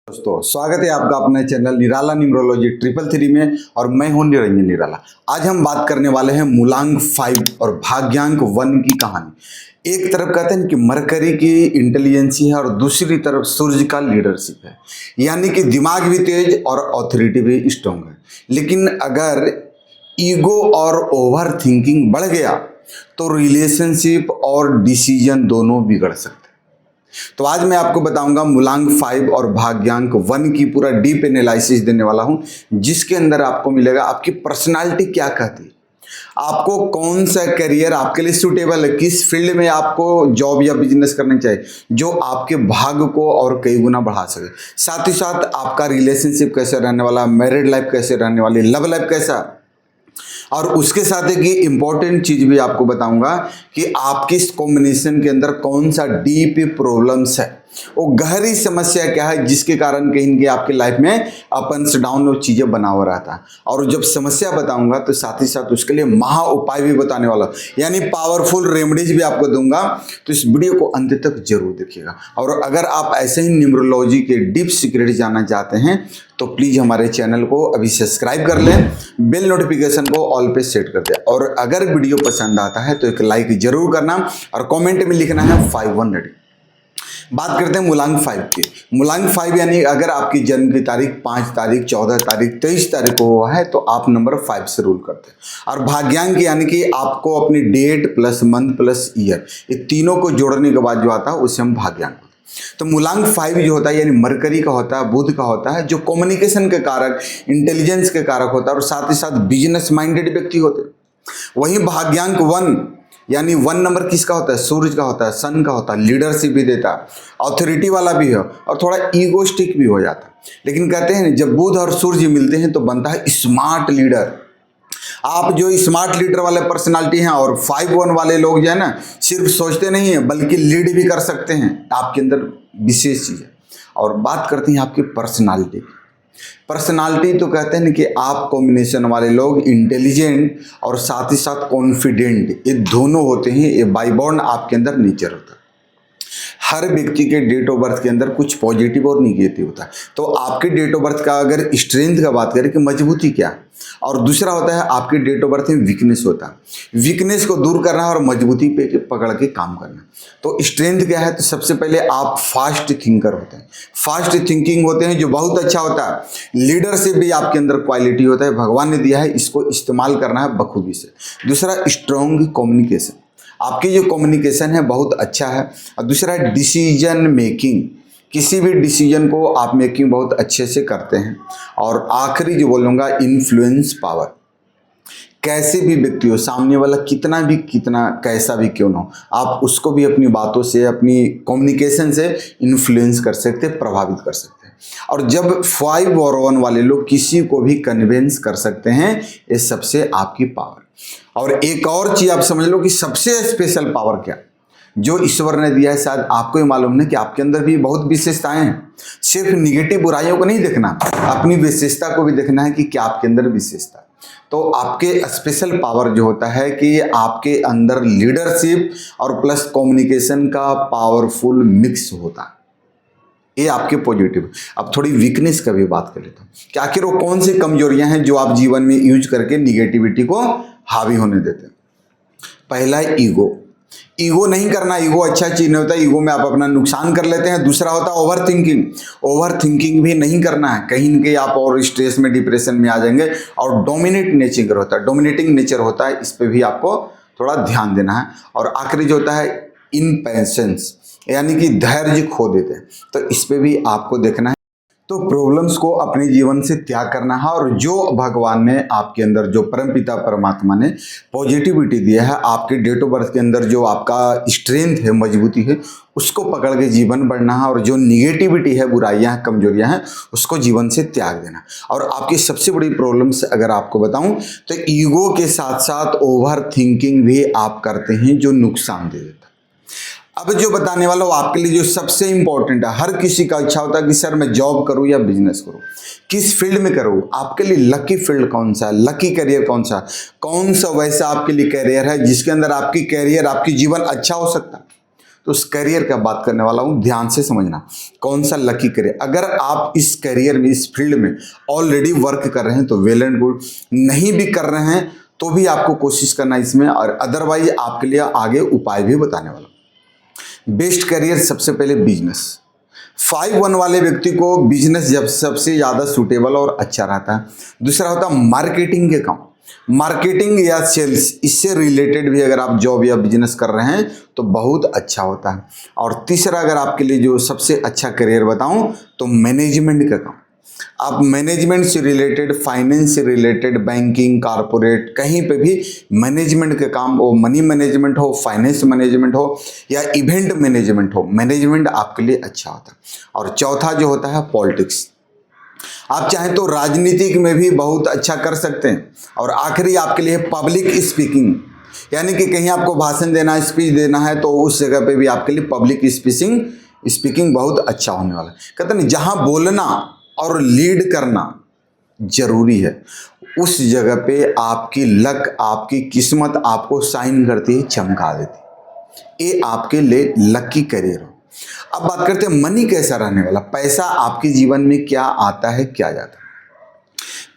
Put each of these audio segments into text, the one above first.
दोस्तों स्वागत है आपका अपने चैनल निराला न्यूमरोलॉजी 333 में और मैं हूं निरंजन निराला। आज हम बात करने वाले हैं मूलांक 5 और भाग्यांक 1 की कहानी। एक तरफ कहते हैं कि मरकरी की इंटेलिजेंसी है और दूसरी तरफ सूर्य का लीडरशिप है, यानी कि दिमाग भी तेज और ऑथोरिटी भी स्ट्रॉन्ग है। लेकिन अगर ईगो और ओवर थिंकिंग बढ़ गया तो रिलेशनशिप और डिसीजन दोनों बिगड़ सकते हैं। तो आज मैं आपको बताऊंगा मूलांक 5 और भाग्यांक 1 की पूरा डीप एनालिसिस देने वाला हूं, जिसके अंदर आपको मिलेगा आपकी पर्सनालिटी क्या कहती है, आपको कौन सा करियर आपके लिए सूटेबल है, किस फील्ड में आपको जॉब या बिजनेस करना चाहिए जो आपके भाग्य को और कई गुना बढ़ा सके। साथ ही साथ आपका रिलेशनशिप कैसे रहने वाला, मैरिड लाइफ कैसे रहने वाली, लव लाइफ कैसा, और उसके साथ एक इंपॉर्टेंट चीज भी आपको बताऊंगा कि आपकी इस कॉम्बिनेशन के अंदर कौन सा डीप प्रॉब्लम्स है, वो गहरी समस्या क्या है जिसके कारण कहीं न कहीं आपकी लाइफ में अप एंड डाउन और चीजें बना हुआ रहता है। और जब समस्या बताऊंगा तो साथ ही साथ उसके लिए महा उपाय भी बताने वाला, यानी पावरफुल रेमेडीज भी आपको दूंगा। तो इस वीडियो को अंत तक जरूर देखिएगा। और अगर आप ऐसे ही न्यूमरोलॉजी के डीप सीक्रेट जानना चाहते हैं तो प्लीज हमारे चैनल को अभी सब्सक्राइब कर लें, बेल नोटिफिकेशन को ऑल पे सेट कर दें, और अगर वीडियो पसंद आता है तो एक लाइक जरूर करना और कमेंट में लिखना है 51 बात करते हैं मूलांक 5 की। मूलांक 5 यानी अगर आपकी जन्म की तारीख 5 तारीख 14 तारीख 23 तारीख को हुआ है तो आप नंबर 5 से रूल करते हैं। और भाग्यांक यानी कि आपको अपनी date plus month plus year, ये तीनों को जोड़ने के बाद जो आता है उसे हम भाग्यांक। तो मूलांक 5 जो होता है यानी मरकरी का होता है, बुध का होता है, जो कम्युनिकेशन के कारक, इंटेलिजेंस के कारक होता है और साथ ही साथ बिजनेस माइंडेड व्यक्ति होते हैं। वहीं भाग्यांक 1 यानी 1 नंबर किसका होता है, सूर्य का होता है, सन का होता है, लीडरशिप भी देता है, ऑथोरिटी वाला भी है और थोड़ा ईगोस्टिक भी हो जाता है। लेकिन कहते हैं जब बुध और सूर्य मिलते हैं तो बनता है स्मार्ट लीडर। आप जो स्मार्ट लीडर वाले पर्सनालिटी हैं और 5-1 वाले लोग जो है ना, सिर्फ सोचते नहीं है बल्कि लीड भी कर सकते हैं, आपके अंदर विशेष चीज है। और बात करते हैं आपकी पर्सनालिटी। पर्सनालिटी तो कहते हैं कि आप कॉम्बिनेशन वाले लोग इंटेलिजेंट और साथ ही साथ कॉन्फिडेंट, ये दोनों होते हैं। ये बाय बॉर्न आपके अंदर नेचर होता है। हर व्यक्ति के डेट ऑफ बर्थ के अंदर कुछ पॉजिटिव और निगेटिव होता है। तो आपके डेट ऑफ बर्थ का अगर स्ट्रेंथ का बात करें कि मजबूती क्या है, और दूसरा होता है आपके डेट ऑफ बर्थ में वीकनेस होता है। वीकनेस को दूर करना और मजबूती पे पकड़ के काम करना। तो स्ट्रेंथ क्या है, तो सबसे पहले आप फास्ट थिंकर होते हैं, फास्ट थिंकिंग होते हैं, जो बहुत अच्छा होता है। लीडरशिप भी आपके अंदर क्वालिटी होता है, भगवान ने दिया है, इसको इस्तेमाल करना है बखूबी से। दूसरा स्ट्रॉन्ग कम्युनिकेशन, आपकी जो कम्युनिकेशन है बहुत अच्छा है। और दूसरा है डिसीजन मेकिंग, किसी भी डिसीजन को आप मेकिंग बहुत अच्छे से करते हैं। और आखिरी जो बोलूँगा इन्फ्लुएंस पावर, कैसे भी व्यक्ति हो, सामने वाला कितना कैसा भी क्यों ना हो, आप उसको भी अपनी बातों से, अपनी कम्युनिकेशन से इन्फ्लुएंस कर सकते, प्रभावित कर सकते हैं। और जब 5 और 1 वाले लोग किसी को भी कन्विंस कर सकते हैं, ये सबसे आपकी पावर। और एक और चीज आप समझ लो कि सबसे स्पेशल पावर क्या जो ईश्वर ने दिया है, शायद आपको ही मालूम नहीं कि आपके अंदर भी बहुत विशेषताएं हैं। सिर्फ निगेटिव बुराइयों को नहीं देखना, अपनी विशेषता को भी देखना है कि क्या आपके अंदर विशेषता। तो आपके स्पेशल पावर जो होता है कि आपके अंदर लीडरशिप और प्लस कम्युनिकेशन का पावरफुल मिक्स होता है, ये आपके पॉजिटिव। अब थोड़ी वीकनेस का भी बात कर लेता हूँ कि आखिर वो कौन सी कमजोरियां हैं जो आप जीवन में यूज करके निगेटिविटी को हावी होने देते हैं। पहला है ईगो। ईगो नहीं करना, ईगो अच्छा चीज नहीं होता, ईगो में आप अपना नुकसान कर लेते हैं। दूसरा होता है ओवर थिंकिंग, ओवर थिंकिंग भी नहीं करना है, कहीं न कहीं आप और स्ट्रेस में, डिप्रेशन में आ जाएंगे। और डोमिनेट नेचर होता है, डोमिनेटिंग नेचर होता है, इस पर भी आपको थोड़ा ध्यान देना है। और आखिरी जो होता है इम्पेशेंस, यानी कि धैर्य खो देते हैं, तो इस पे भी आपको देखना है। तो प्रॉब्लम्स को अपने जीवन से त्याग करना है और जो भगवान ने आपके अंदर, जो परमपिता परमात्मा ने पॉजिटिविटी दिया है, आपके डेट ऑफ बर्थ के अंदर जो आपका स्ट्रेंथ है, मजबूती है, उसको पकड़ के जीवन बढ़ना है। और जो निगेटिविटी है, बुराइयां हैं, कमजोरियां हैं, उसको जीवन से त्याग देना। और आपकी सबसे बड़ी प्रॉब्लम्स अगर आपको बताऊं तो ईगो के साथ साथ ओवर थिंकिंग भी आप करते हैं, जो नुकसान दे देता है। अब जो बताने वाला हूँ आपके लिए जो सबसे इंपॉर्टेंट है, हर किसी का इच्छा होता है कि सर मैं जॉब करूँ या बिजनेस करूँ, किस फील्ड में करूँ। आपके लिए लकी फील्ड कौन सा है, लकी करियर कौन सा वैसा आपके लिए करियर है जिसके अंदर आपकी करियर, आपकी जीवन अच्छा हो सकता है। तो उस करियर का बात करने वाला हूँ, ध्यान से समझना कौन सा लकी करियर। अगर आप इस करियर में, इस फील्ड में ऑलरेडी वर्क कर रहे हैं तो वेल एंड गुड, नहीं भी कर रहे हैं तो भी आपको कोशिश करना इसमें, और अदरवाइज आपके लिए आगे उपाय भी बताने वाला हूँ। बेस्ट करियर सबसे पहले बिजनेस। 5-1 वाले व्यक्ति को बिजनेस जब सबसे ज़्यादा सूटेबल और अच्छा रहता है। दूसरा होता है मार्केटिंग के काम, मार्केटिंग या सेल्स, इससे रिलेटेड भी अगर आप जॉब या बिजनेस कर रहे हैं तो बहुत अच्छा होता है। और तीसरा अगर आपके लिए जो सबसे अच्छा करियर बताऊं तो मैनेजमेंट का काम। आप मैनेजमेंट से रिलेटेड, फाइनेंस से रिलेटेड, बैंकिंग, कारपोरेट, कहीं पे भी मैनेजमेंट के काम, वो मनी मैनेजमेंट हो, फाइनेंस मैनेजमेंट हो या इवेंट मैनेजमेंट हो, मैनेजमेंट आपके लिए अच्छा होता है। और चौथा जो होता है पॉलिटिक्स, आप चाहें तो राजनीतिक में भी बहुत अच्छा कर सकते हैं। और आखिरी आपके लिए पब्लिक स्पीकिंग, यानी कि कहीं आपको भाषण देना है, स्पीच देना है तो उस जगह पे भी आपके लिए पब्लिक स्पीकिंग बहुत अच्छा होने वाला है। कहते हैं जहां बोलना और लीड करना जरूरी है, उस जगह पे आपकी लक, आपकी किस्मत आपको साइन करती है, चमका देती है। ये आपके लिए लकी करियर हो। अब बात करते हैं मनी कैसा रहने वाला, पैसा आपके जीवन में क्या आता है, क्या जाता है।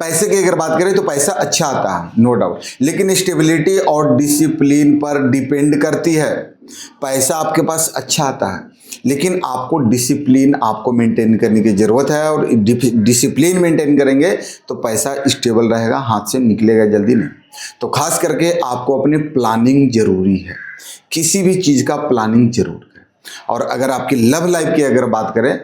पैसे की अगर बात करें तो पैसा अच्छा आता है, नो डाउट, लेकिन स्टेबिलिटी और डिसिप्लिन पर डिपेंड करती है। पैसा आपके पास अच्छा आता है लेकिन आपको डिसिप्लिन आपको मेंटेन करने की ज़रूरत है, और डिसिप्लिन मेंटेन करेंगे तो पैसा स्टेबल रहेगा, हाथ से निकलेगा जल्दी नहीं। तो खास करके आपको अपनी प्लानिंग जरूरी है, किसी भी चीज़ का प्लानिंग जरूर करें। और अगर आपकी लव लाइफ की अगर बात करें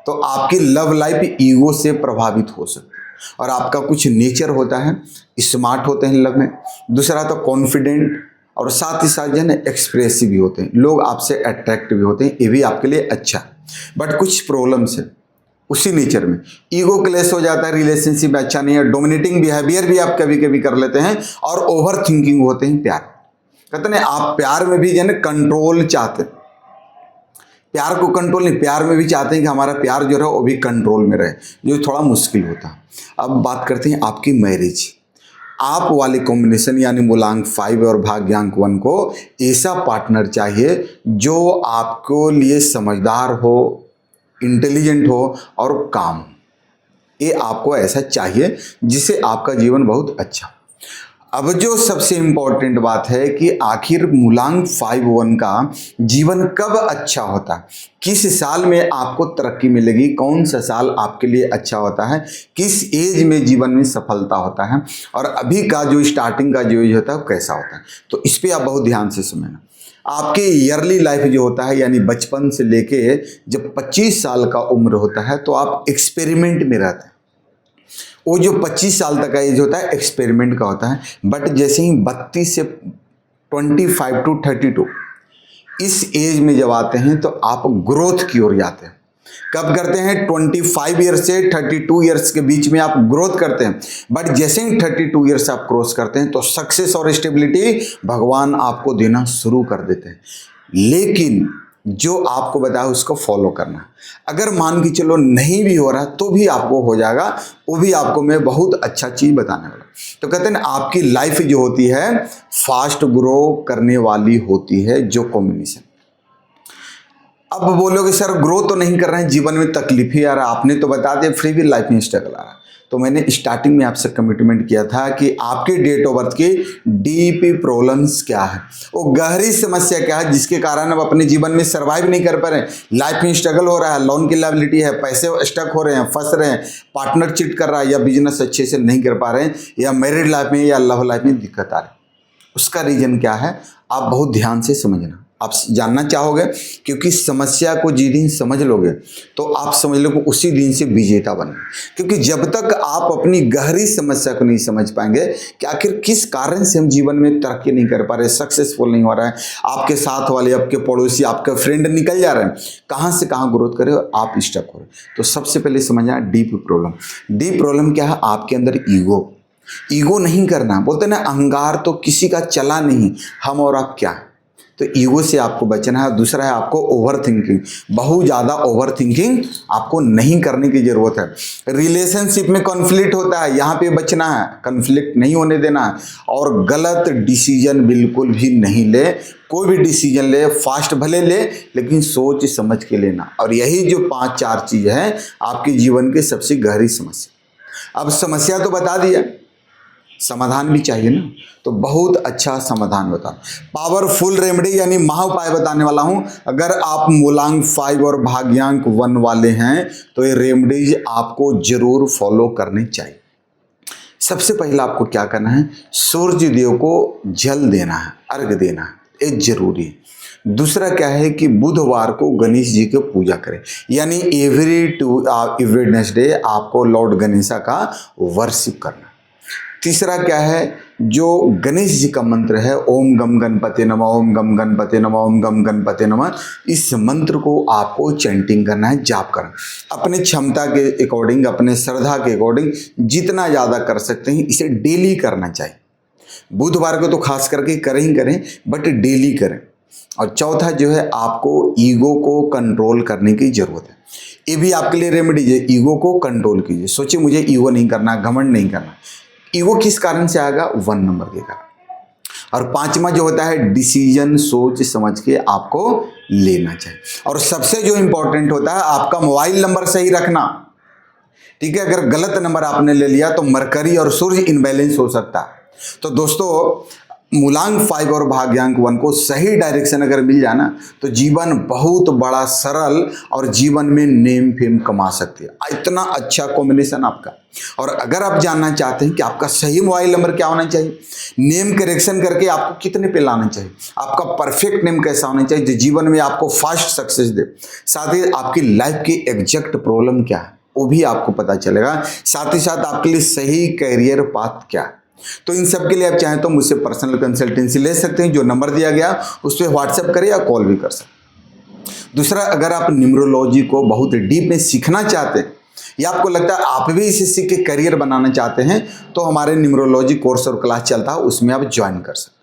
तो आपकी लव लाइफ ईगो से प्रभावित हो सकती है, और आपका कुछ नेचर होता है, स्मार्ट होते हैं लव में। दूसरा तो कॉन्फिडेंट, और साथ ही साथ जो है ना एक्सप्रेसिव भी होते हैं, लोग आपसे अट्रैक्ट भी होते हैं, ये भी आपके लिए अच्छा है। बट कुछ प्रॉब्लम्स है उसी नेचर में, ईगो क्लैश हो जाता है, रिलेशनशिप में अच्छा नहीं है, डोमिनेटिंग बिहेवियर भी आप कभी कभी कर लेते हैं, और ओवर थिंकिंग होते हैं प्यार। कहते हैं आप प्यार में भी जो है ना कंट्रोल चाहते हैं, प्यार को कंट्रोल नहीं, प्यार में भी चाहते हैं कि हमारा प्यार जो है वो भी कंट्रोल में रहे, जो थोड़ा मुश्किल होता है। अब बात करते हैं आपकी मैरिज। आप वाले कॉम्बिनेशन यानी मूलांक 5 और भाग्यांक 1 को ऐसा पार्टनर चाहिए जो आपको लिए समझदार हो, इंटेलिजेंट हो और काम। ये आपको ऐसा चाहिए जिससे आपका जीवन बहुत अच्छा। अब जो सबसे इम्पोर्टेंट बात है कि आखिर मूलांक 5-1 का जीवन कब अच्छा होता है, किस साल में आपको तरक्की मिलेगी, कौन सा साल आपके लिए अच्छा होता है, किस एज में जीवन में सफलता होता है, और अभी का जो स्टार्टिंग का जो एज होता है वो कैसा होता है। तो इस पर आप बहुत ध्यान से समझना। आपके ईयरली लाइफ जो होता है यानी बचपन से लेके जब 25 साल का उम्र होता है तो आप एक्सपेरिमेंट में रहते हैं। वो जो 25 साल तक का एज होता है एक्सपेरिमेंट का होता है, बट जैसे ही 32 से 25 टू 32 इस एज में जब आते हैं तो आप ग्रोथ की ओर जाते हैं। कब करते हैं? 25 ईयर्स से 32 ईयर्स के बीच में आप ग्रोथ करते हैं, बट जैसे ही 32 ईयर्स आप क्रॉस करते हैं तो सक्सेस और स्टेबिलिटी भगवान आपको देना शुरू कर देते हैं। लेकिन जो आपको बताया उसको फॉलो करना। अगर मान के चलो नहीं भी हो रहा तो भी आपको हो जाएगा, वो भी आपको मैं बहुत अच्छा चीज़ बताने वाला। तो कहते हैं ना आपकी लाइफ जो होती है फास्ट ग्रो करने वाली होती है, जो कॉम्बिनेशन। अब बोलोगे सर ग्रो तो नहीं कर रहे हैं, जीवन में तकलीफ ही आ रहा है, आपने तो बता दिया फ्री भी लाइफ में स्ट्रगल आ रहा है। तो मैंने स्टार्टिंग में आपसे कमिटमेंट किया था कि आपके डेट ऑफ बर्थ की डीपी प्रॉब्लम्स क्या है, वो गहरी समस्या क्या है जिसके कारण अब अपने जीवन में सर्वाइव नहीं कर पा रहे हैं, लाइफ में स्ट्रगल हो रहा है, लोन की लायबिलिटी है, पैसे स्टक हो रहे हैं, फंस रहे हैं, पार्टनर चिट कर रहा है, या बिजनेस अच्छे से नहीं कर पा रहे हैं, या मैरिड लाइफ में या लव लाइफ में दिक्कत आ रही है। उसका रीजन क्या है आप बहुत ध्यान से समझना, आप जानना चाहोगे, क्योंकि समस्या को जिस दिन समझ लोगे तो आप समझ लो उसी दिन से विजेता बने। क्योंकि जब तक आप अपनी गहरी समस्या को नहीं समझ पाएंगे कि आखिर किस कारण से हम जीवन में तरक्की नहीं कर पा रहे, सक्सेसफुल नहीं हो रहा है, आपके साथ वाले, आपके पड़ोसी, आपके फ्रेंड निकल जा रहे हैं, कहाँ से कहाँ ग्रोथ करे और आप स्टक हो रहे। तो सबसे पहले समझना डीप प्रॉब्लम। डीप प्रॉब्लम क्या है? आपके अंदर ईगो नहीं करना। बोलते ना अहंकार तो किसी का चला नहीं, हम और आप क्या है, तो ईगो से आपको बचना है। दूसरा है आपको ओवर थिंकिंग, बहुत ज़्यादा ओवर थिंकिंग आपको नहीं करने की ज़रूरत है। रिलेशनशिप में कॉन्फ्लिक्ट होता है, यहाँ पे बचना है, कॉन्फ्लिक्ट नहीं होने देना है। और गलत डिसीजन बिल्कुल भी नहीं ले, कोई भी डिसीजन ले फास्ट भले ले लेकिन सोच समझ के लेना। और यही जो 5-4 चीज़ है आपके जीवन के सबसे गहरी समस्या। अब समस्या तो बता दिया, समाधान भी चाहिए ना, तो बहुत अच्छा समाधान बता, पावरफुल रेमेडी यानी महाउपाय बताने वाला हूं। अगर आप मूलांक 5 और भाग्यांक 1 वाले हैं तो ये रेमेडीज आपको जरूर फॉलो करने चाहिए। सबसे पहला आपको क्या करना है, सूर्य देव को जल देना है, अर्घ देना है, ये जरूरी है। दूसरा क्या है कि बुधवार को गणेश जी की पूजा करें, यानी एवरी वेडनेसडे आपको लॉर्ड गणेशा का वर्शिप करना। तीसरा क्या है, जो गणेश जी का मंत्र है ओम गम गणपते नमः, ओम गम गणपते नमः, ओम गम गणपते नमः, इस मंत्र को आपको चैंटिंग करना है, जाप करना, अपने क्षमता के अकॉर्डिंग, अपने श्रद्धा के अकॉर्डिंग जितना ज़्यादा कर सकते हैं इसे डेली करना चाहिए। बुधवार को तो खास करके करें ही करें, बट डेली करें। और चौथा जो है आपको ईगो को कंट्रोल करने की ज़रूरत है, ये भी आपके लिए रेमेडी है। ईगो को कंट्रोल कीजिए, सोचिए मुझे ईगो नहीं करना, घमंड नहीं करना। ईगो किस कारण से आएगा, 1 नंबर के कारण। और 5वां जो होता है डिसीजन सोच समझ के आपको लेना चाहिए। और सबसे जो इंपॉर्टेंट होता है आपका मोबाइल नंबर सही रखना, ठीक है। अगर गलत नंबर आपने ले लिया तो मरकरी और सूर्य इनबैलेंस हो सकता है। तो दोस्तों मूलांक 5 और भाग्यांक 1 को सही डायरेक्शन अगर मिल जाए ना तो जीवन बहुत बड़ा सरल और जीवन में नेम फेम कमा सकते हैं। इतना अच्छा कॉम्बिनेशन आपका। और अगर आप जानना चाहते हैं कि आपका सही मोबाइल नंबर क्या होना चाहिए, नेम करेक्शन करके आपको कितने पे लाना चाहिए, आपका परफेक्ट नेम कैसा होना चाहिए जो जीवन में आपको फास्ट सक्सेस दे, साथ ही आपकी लाइफ की एग्जैक्ट प्रॉब्लम क्या है वो भी आपको पता चलेगा, साथ ही साथ आपके लिए सही करियर पाथ क्या है। तो इन सब के लिए आप चाहें तो मुझसे पर्सनल कंसल्टेंसी ले सकते हैं, जो नंबर दिया गया उस पर व्हाट्सएप करें या कॉल भी कर सकते हैं। दूसरा, अगर आप न्यूमरोलॉजी को बहुत डीप में सीखना चाहते हैं या आपको लगता है आप भी इसे सीख के करियर बनाना चाहते हैं तो हमारे न्यूमरोलॉजी कोर्स और क्लास चलता है, उसमें आप ज्वाइन कर सकते हैं।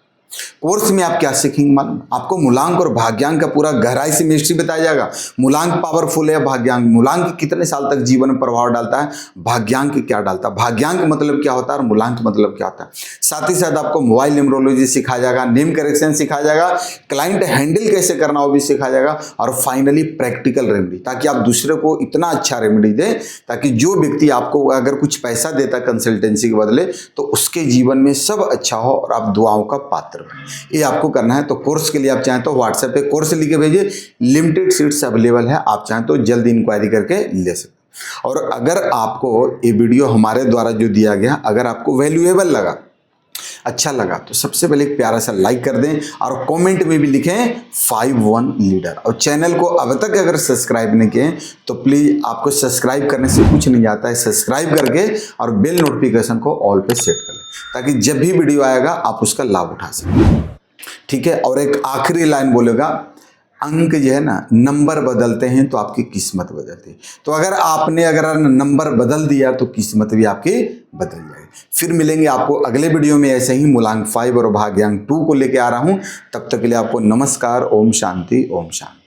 कोर्स में आप क्या सीखेंगे मालूम, आपको मूलांक और भाग्यांक का पूरा गहराई से मिस्ट्री बताया जाएगा। मूलांक पावरफुल है, भाग्यांक, मूलांक कितने साल तक जीवन में प्रभाव डालता है, भाग्यांक क्या डालता है, भाग्यांक मतलब क्या होता है और मूलांक मतलब क्या होता है। साथ ही साथ आपको मोबाइल न्यूमरोलॉजी सिखाया जाएगा, नेम करेक्शन सिखाया जाएगा, क्लाइंट हैंडल कैसे करना वो भी सिखाया जाएगा, और फाइनली प्रैक्टिकल रेमेडी, ताकि आप दूसरे को इतना अच्छा रेमेडी दें ताकि जो व्यक्ति आपको अगर कुछ पैसा देता है कंसल्टेंसी के बदले तो उसके जीवन में सब अच्छा हो और आप दुआओं का पात्र। ये आपको करना है। तो कोर्स के लिए आप चाहें तो व्हाट्सएप पे कोर्स लिख के भेजिए, लिमिटेड सीट्स अवेलेबल है, आप चाहें तो जल्दी इंक्वायरी करके ले सकते हैं। और अगर आपको ये वीडियो हमारे द्वारा जो दिया गया अगर आपको वैल्यूएबल लगा, अच्छा लगा, तो सबसे पहले एक प्यारा सा लाइक कर दें और कमेंट में भी लिखें 51 लीडर। और चैनल को अब तक अगर सब्सक्राइब नहीं किए तो प्लीज़, आपको सब्सक्राइब करने से कुछ नहीं जाता है, सब्सक्राइब करके और बेल नोटिफिकेशन को ऑल पे सेट कर लें ताकि जब भी वीडियो आएगा आप उसका लाभ उठा सकें, ठीक है। और एक आखिरी लाइन बोलेगा, अंक जो है ना नंबर बदलते हैं तो आपकी किस्मत बदलती है। तो अगर आपने नंबर बदल दिया तो किस्मत भी आपकी बदल जाएगी। फिर मिलेंगे आपको अगले वीडियो में ऐसे ही मूलांक 5 और भाग्यांक 2 को लेके आ रहा हूं। तब तक के लिए आपको नमस्कार, ओम शांति, ओम शांति।